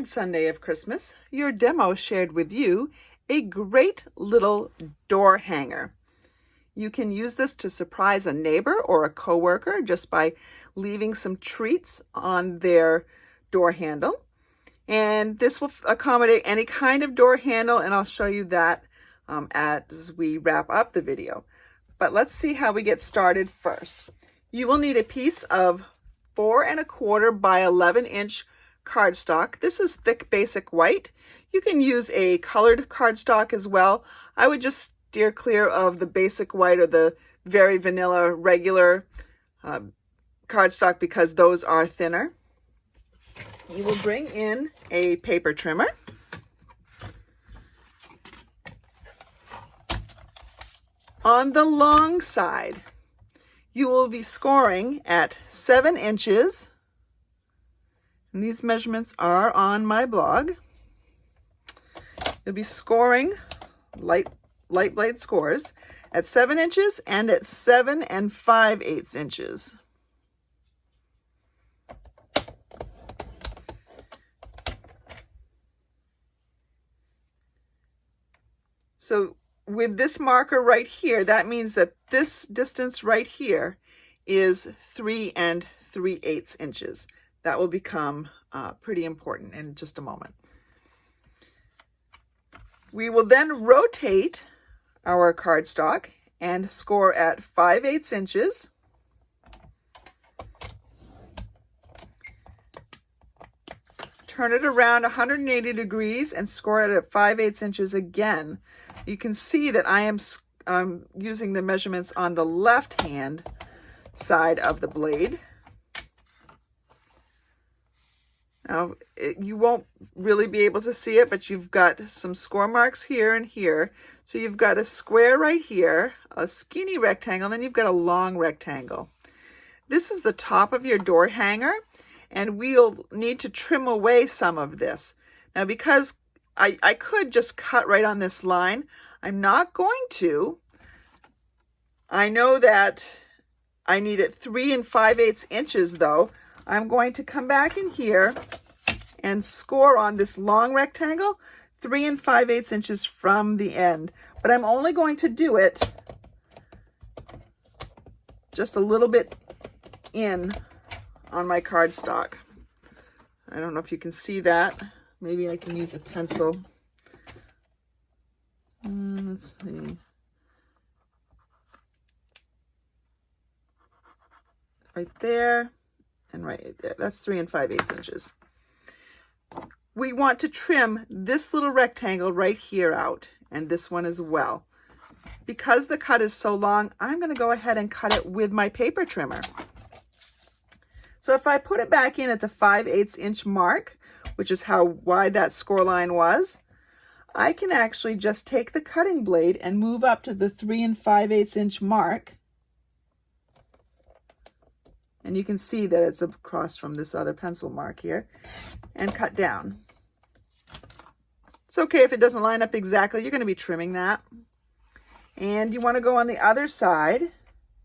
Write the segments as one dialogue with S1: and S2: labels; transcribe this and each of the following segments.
S1: third Sunday of Christmas, your demo shared with you a great little door hanger. You can use this to surprise a neighbor or a coworker just by leaving some treats on their door handle. And this will accommodate any kind of door handle, and I'll show you that as we wrap up the video. But let's see how we get started first. You will need a piece of 4 1/4 by 11 inch cardstock. This is thick basic white. You can use a colored cardstock as well. I would just steer clear of the basic white or the very vanilla regular cardstock because those are thinner. You will bring in a paper trimmer. On the long side, you will be scoring at 7 inches. And these measurements are on my blog. You'll be scoring light blade scores at 7 inches and at 7 5/8 inches. So with this marker right here, that means that this distance right here is 3 3/8 inches. That will become pretty important in just a moment. We will then rotate our cardstock and score at 5/8 inches. Turn it around 180 degrees and score it at 5/8 inches again. You can see that I am using the measurements on the left hand side of the blade. Now, you won't really be able to see it, but you've got some score marks here and here. So you've got a square right here, a skinny rectangle, and then you've got a long rectangle. This is the top of your door hanger, and we'll need to trim away some of this. Now, because I could just cut right on this line, I'm not going to. I know that I need it 3 5/8 inches though. I'm going to come back in here and score on this long rectangle 3 5/8 inches from the end. But I'm only going to do it just a little bit in on my cardstock. I don't know if you can see that. Maybe I can use a pencil. Let's see. Right there. And right there, that's 3 5/8 inches. We want to trim this little rectangle right here out, and this one as well. Because the cut is so long, I'm going to go ahead and cut it with my paper trimmer. So if I put it back in at the 5/8 inch mark, which is how wide that score line was, I can actually just take the cutting blade and move up to the 3 5/8 inch mark. And you can see that it's across from this other pencil mark here, and cut down. It's okay if it doesn't line up exactly. You're going to be trimming that. And you want to go on the other side.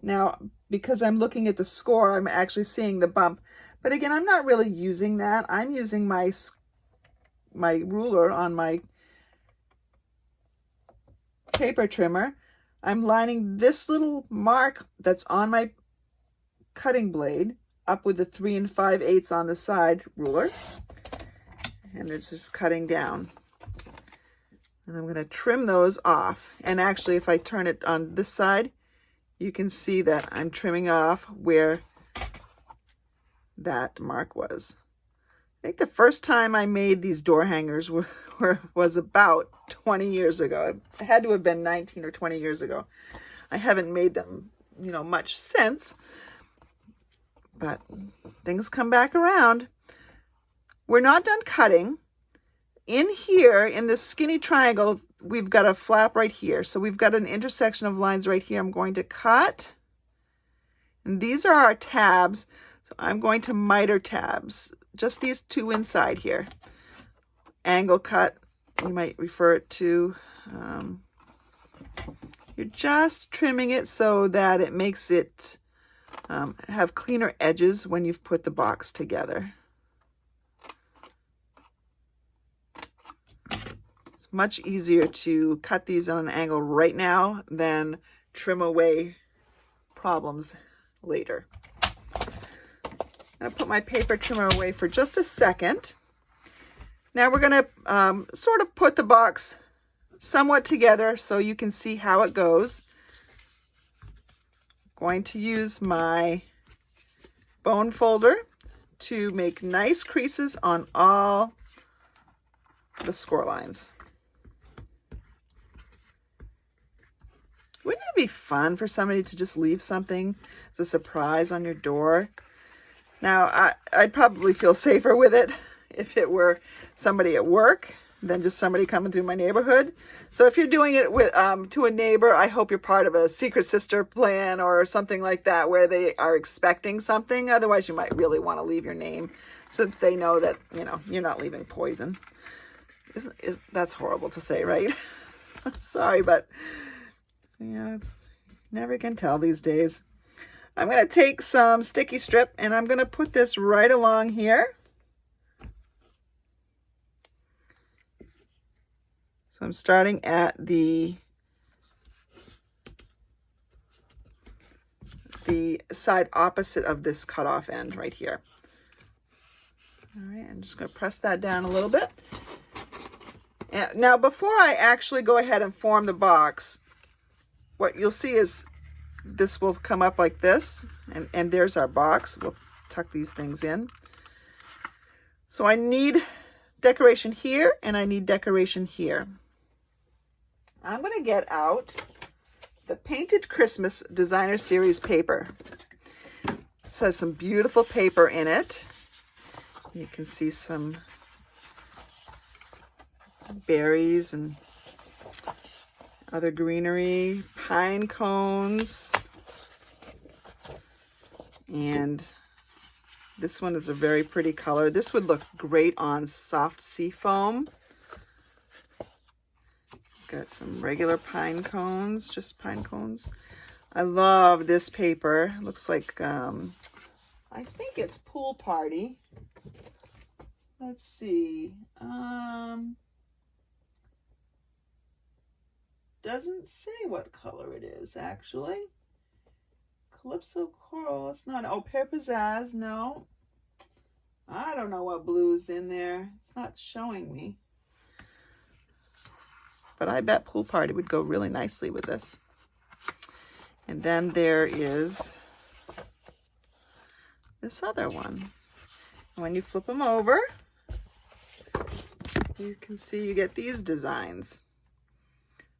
S1: Now, because I'm looking at the score, I'm actually seeing the bump. But again, I'm not really using that. I'm using my ruler on my paper trimmer. I'm lining this little mark that's on my cutting blade up with the 3 5/8 on the side ruler, and it's just cutting down. And I'm going to trim those off. And actually, if I turn it on this side, you can see that I'm trimming off where that mark was. I think the first time I made these door hangers was about 20 years ago. It had to have been 19 or 20 years ago. I haven't made them, much since. But things come back around. We're not done cutting. In here, in this skinny triangle, we've got a flap right here. So we've got an intersection of lines right here. I'm going to cut. And these are our tabs. So I'm going to miter tabs. Just these two inside here. Angle cut, you might refer it to. You're just trimming it so that it makes it have cleaner edges when you've put the box together. much easier to cut these on an angle right now than trim away problems later. I'm going to put my paper trimmer away for just a second. Now we're going to sort of put the box somewhat together so you can see how it goes. I'm going to use my bone folder to make nice creases on all the score lines. Wouldn't it be fun for somebody to just leave something as a surprise on your door? Now, I'd probably feel safer with it if it were somebody at work than just somebody coming through my neighborhood. So if you're doing it with to a neighbor, I hope you're part of a secret sister plan or something like that where they are expecting something. Otherwise, you might really want to leave your name so that they know that, you know, you're not leaving poison. That's horrible to say, right? Sorry, but you know, never can tell these days. I'm going to take some sticky strip and I'm going to put this right along here. So I'm starting at the side opposite of this cutoff end right here. All right, I'm just going to press that down a little bit. And now, before I actually go ahead and form the box, what you'll see is this will come up like this, and there's our box. We'll tuck these things in. So I need decoration here, and I need decoration here. I'm going to get out the Painted Christmas Designer Series paper. It has some beautiful paper in it. You can see some berries and other greenery, pine cones, and this one is a very pretty color. This would look great on soft sea foam. Got some regular pine cones, just pine cones. I love this paper. It looks like, I think it's Pool Party. Let's see. Doesn't say what color it is, actually. Calypso Coral, it's not. Oh, Pear Pizzazz, no. I don't know what blue is in there. It's not showing me. But I bet Pool Party would go really nicely with this. And then there is this other one. When you flip them over, you can see you get these designs.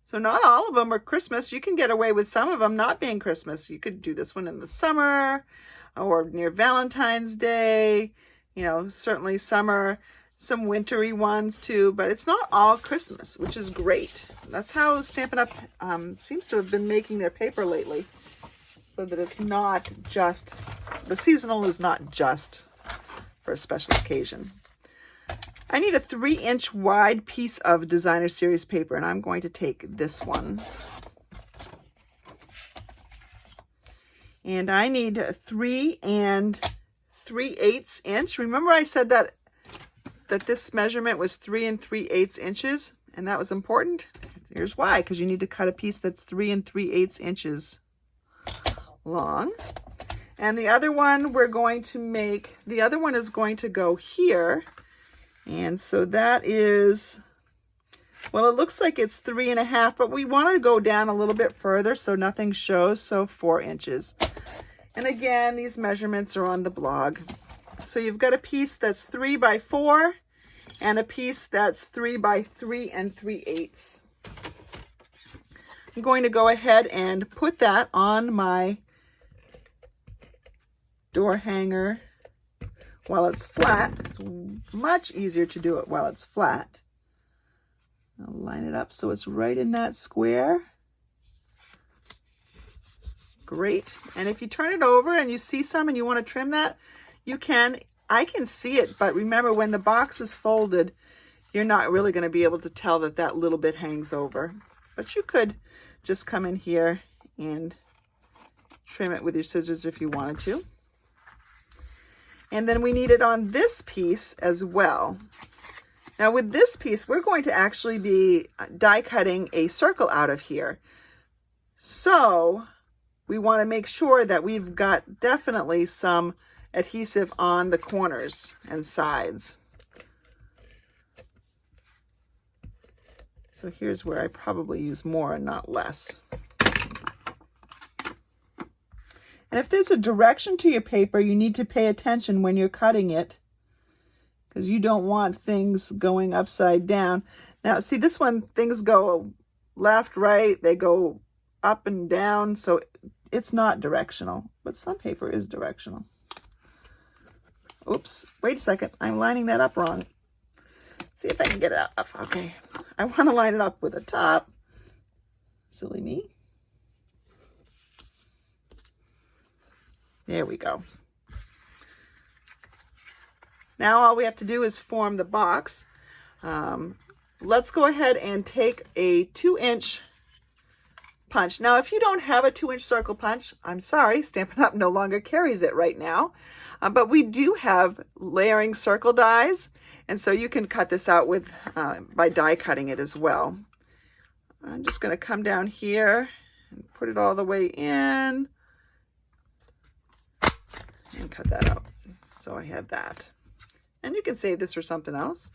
S1: So not all of them are Christmas. You can get away with some of them not being Christmas. You could do this one in the summer or near Valentine's Day. You know, certainly summer, some wintry ones too, but it's not all Christmas, which is great. That's how Stampin' Up! Seems to have been making their paper lately, so that it's not just, the seasonal is not just for a special occasion. I need a 3-inch wide piece of Designer Series paper, and I'm going to take this one. And I need a 3 3/8 inch. Remember I said that this measurement was 3 3/8 inches, and that was important? Here's why, because you need to cut a piece that's 3 3/8 inches long. And the other one we're going to make, the other one is going to go here. And so that is, well, it looks like it's 3.5, but we want to go down a little bit further so nothing shows, so 4 inches. And again, these measurements are on the blog. So you've got a piece that's 3 by 4 and a piece that's 3 by 3 3/8. I'm going to go ahead and put that on my door hanger while it's flat. It's much easier to do it while it's flat. I'll line it up so it's right in that square. Great. And if you turn it over and you see some and you want to trim that, you can. I can see it, but remember, when the box is folded, you're not really going to be able to tell that that little bit hangs over. But you could just come in here and trim it with your scissors if you wanted to. And then we need it on this piece as well. Now with this piece, we're going to actually be die cutting a circle out of here. So we want to make sure that we've got definitely some adhesive on the corners and sides. So here's where I probably use more and not less. And if there's a direction to your paper, you need to pay attention when you're cutting it, because you don't want things going upside down. Now, see this one, things go left, right, they go up and down, so it's not directional, but some paper is directional. Oops, wait a second, I'm lining that up wrong. See if I can get it up. Okay, I want to line it up with the top. Silly me. There we go. Now all we have to do is form the box. Let's go ahead and take a 2-inch punch. Now, if you don't have a 2-inch circle punch, I'm sorry, Stampin' Up! No longer carries it right now. But we do have layering circle dies, and so you can cut this out with by die cutting it as well. I'm just going to come down here and put it all the way in and cut that out. So I have that. And you can save this for something else.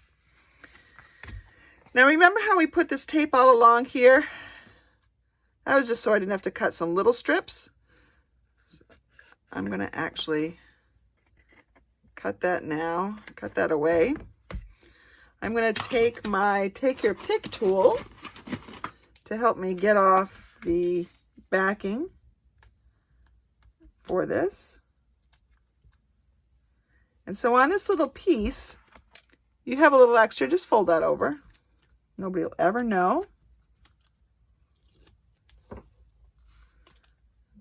S1: Now remember how we put this tape all along here? That was just so I didn't have to cut some little strips. I'm going to actually cut that now, cut that away. I'm going to take my Take Your Pick tool to help me get off the backing for this. And so on this little piece, you have a little extra, just fold that over. Nobody will ever know.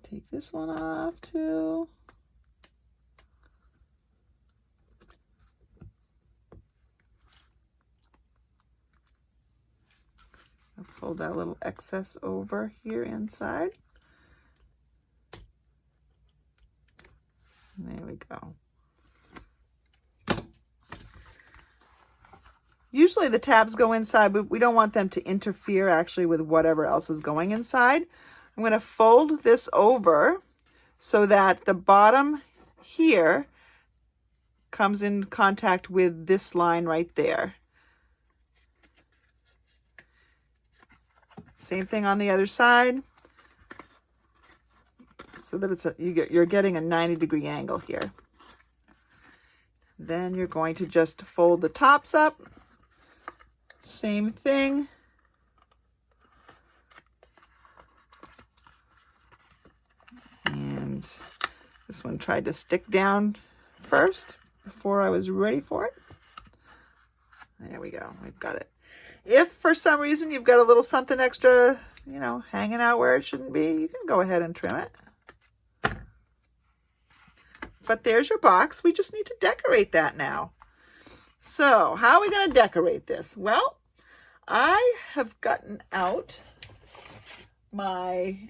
S1: Take this one off too. I'll fold that little excess over here inside. There we go. Usually the tabs go inside, but we don't want them to interfere actually with whatever else is going inside. I'm going to fold this over so that the bottom here comes in contact with this line right there. Same thing on the other side, so that it's you're getting a 90-degree angle here. Then you're going to just fold the tops up. Same thing. And this one tried to stick down first before I was ready for it. There we go, we've got it. If for some reason you've got a little something extra, you know, hanging out where it shouldn't be, you can go ahead and trim it. But there's your box. We just need to decorate that now. So how are we going to decorate this? Well, I have gotten out my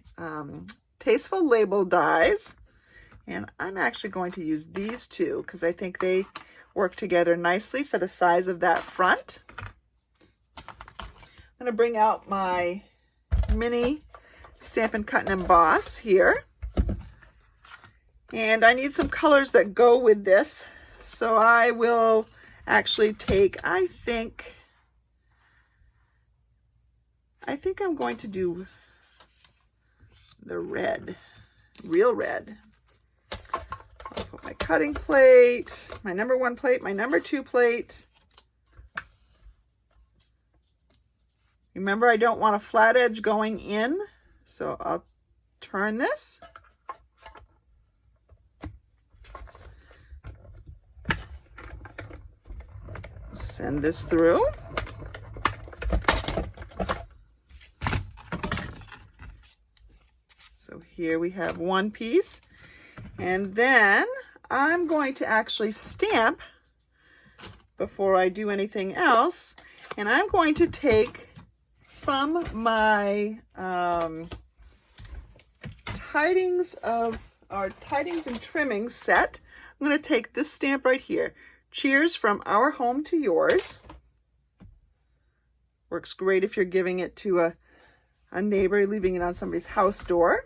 S1: Tasteful Label dies, and I'm actually going to use these two because I think they work together nicely for the size of that front. I'm going to bring out my mini Stampin' Cut and Emboss here. And I need some colors that go with this. So I will actually take, I think I'm going to do the red, real red. I'll put my cutting plate, my number 1 plate, my number 2 plate. Remember, I don't want a flat edge going in, so I'll turn this. Send this through. So here we have one piece, and then I'm going to actually stamp before I do anything else, and I'm going to take from my tidings and trimmings set, I'm going to take this stamp right here. Cheers from Our Home to Yours. Works great if you're giving it to a neighbor, leaving it on somebody's house door.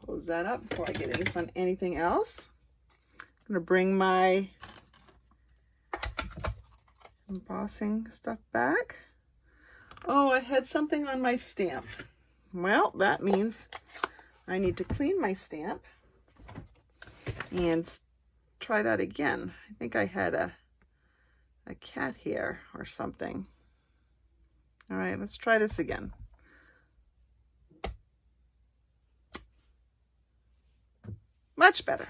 S1: Close that up before I get anything else. I'm going to bring my embossing stuff back. Oh, I had something on my stamp. Well, that means I need to clean my stamp and try that again. I think I had a cat hair or something. All right, let's try this again. Much better.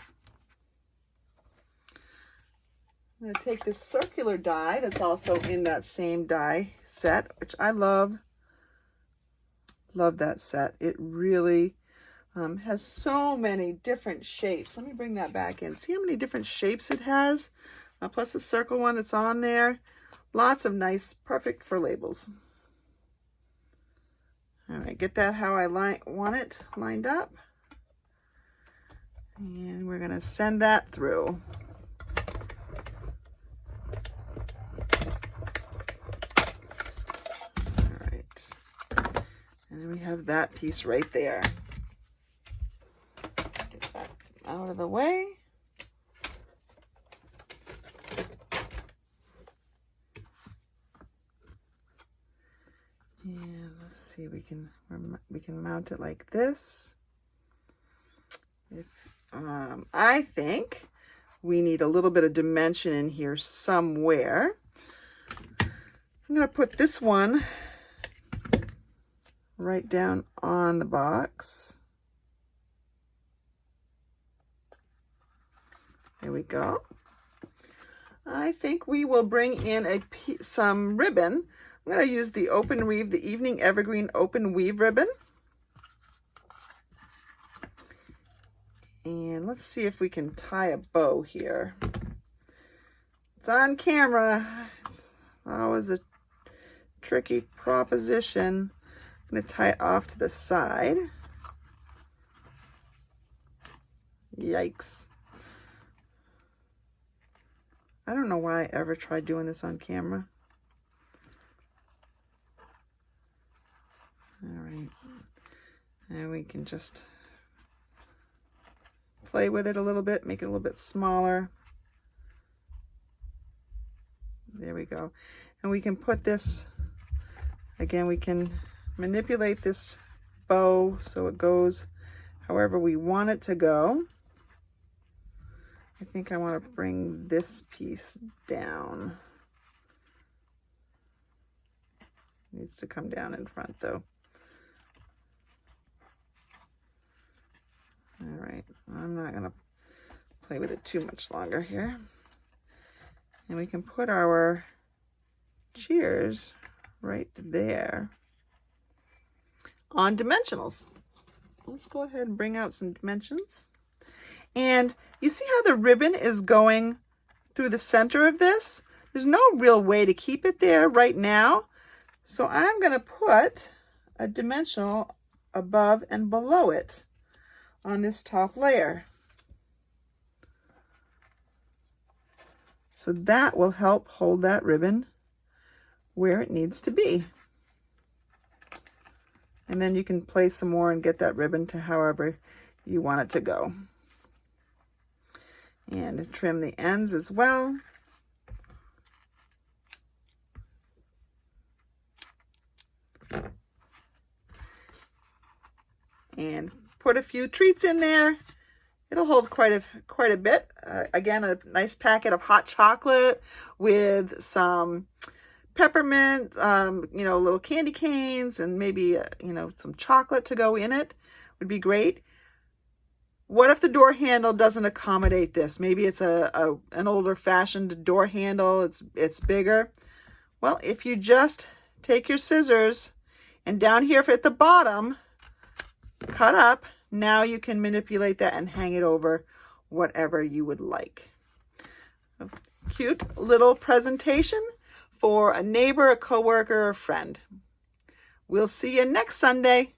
S1: I'm going to take this circular die that's also in that same die set, which I love. Love that set. It really has so many different shapes. Let me bring that back in. See how many different shapes it has? Plus the circle one that's on there. Lots of nice, perfect for labels. All right, get that how I want it lined up. And we're going to send that through. All right. And we have that piece right there. Get that out of the way. And let's see, we can mount it like this. I think we need a little bit of dimension in here somewhere. I'm going to put this one right down on the box. There we go. I think we will bring in some ribbon. I'm going to use the Open Weave, the Evening Evergreen Open Weave ribbon. And let's see if we can tie a bow here. It's on camera. It's always a tricky proposition. I'm going to tie it off to the side. Yikes. I don't know why I ever tried doing this on camera. All right. And we can just play with it a little bit, make it a little bit smaller. There we go. And we can put this, again, we can manipulate this bow so it goes however we want it to go. I think I want to bring this piece down. It needs to come down in front though. All right, I'm not going to play with it too much longer here. And we can put our cheers right there on dimensionals. Let's go ahead and bring out some dimensions. And you see how the ribbon is going through the center of this? There's no real way to keep it there right now. So I'm going to put a dimensional above and below it on this top layer. So that will help hold that ribbon where it needs to be. And then you can place some more and get that ribbon to however you want it to go. And trim the ends as well. And put a few treats in there. It'll hold quite a bit. Again, a nice packet of hot chocolate with some peppermint, little candy canes, and maybe some chocolate to go in it would be great. What if the door handle doesn't accommodate this? Maybe it's an older fashioned door handle. It's bigger. Well, if you just take your scissors and down here at the bottom, cut up, now you can manipulate that and hang it over whatever you would like. A cute little presentation for a neighbor, a coworker, or a friend. We'll see you next Sunday.